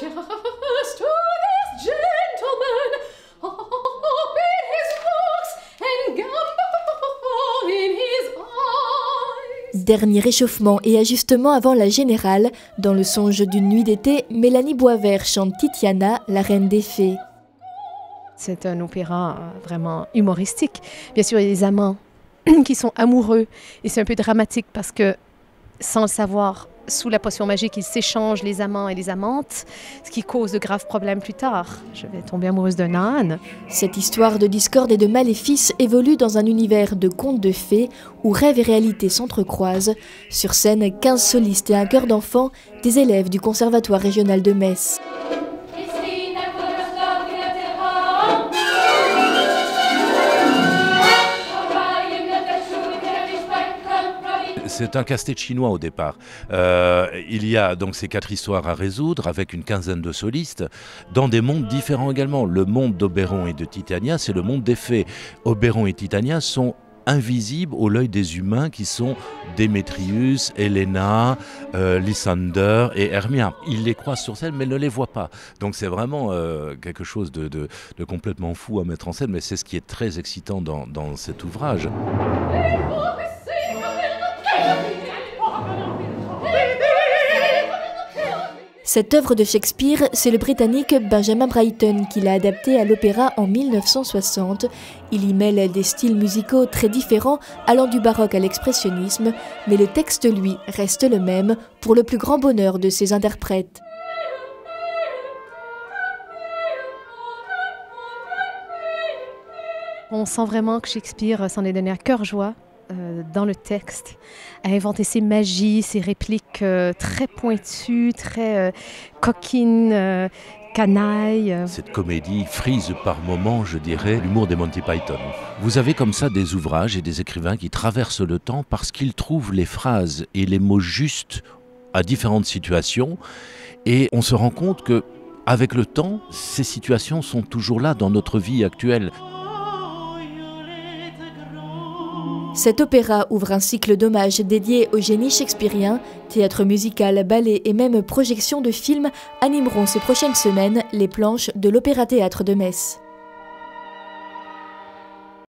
to this gentleman, open his looks and gambol in his eyes. Dernier réchauffement et ajustement avant la générale. Dans le songe d'une nuit d'été, Mélanie Boisvert chante Titiana, la reine des fées. C'est un opéra vraiment humoristique. Bien sûr, il y a des amants qui sont amoureux et c'est un peu dramatique parce que, sans le savoir, sous la potion magique, ils s'échangent les amants et les amantes, ce qui cause de graves problèmes plus tard. Je vais tomber amoureuse d'un âne. Cette histoire de discorde et de maléfices évolue dans un univers de contes de fées où rêve et réalité s'entrecroisent. Sur scène, 15 solistes et un chœur d'enfants, des élèves du Conservatoire régional de Metz. C'est un casse-tête chinois au départ. Il y a donc ces 4 histoires à résoudre avec une quinzaine de solistes dans des mondes différents également. Le monde d'Oberon et de Titania, c'est le monde des fées. Oberon et Titania sont invisibles à l'œil des humains qui sont Démétrius, Helena, Lysander et Hermia. Ils les croisent sur scène mais ne les voient pas. Donc c'est vraiment quelque chose de complètement fou à mettre en scène, mais c'est ce qui est très excitant dans cet ouvrage. Cette œuvre de Shakespeare, c'est le Britannique Benjamin Britten qui l'a adaptée à l'opéra en 1960. Il y mêle des styles musicaux très différents, allant du baroque à l'expressionnisme, mais le texte, lui, reste le même, pour le plus grand bonheur de ses interprètes. On sent vraiment que Shakespeare s'en est donné à cœur joie dans le texte, a inventé ses magies, ses répliques très pointues, très coquines, canailles. Cette comédie frise par moments, je dirais, l'humour des Monty Python. Vous avez comme ça des ouvrages et des écrivains qui traversent le temps parce qu'ils trouvent les phrases et les mots justes à différentes situations, et on se rend compte que, avec le temps, ces situations sont toujours là dans notre vie actuelle. Cet opéra ouvre un cycle d'hommages dédié au génie shakespearien. Théâtre musical, ballet et même projection de films animeront ces prochaines semaines les planches de l'Opéra Théâtre de Metz.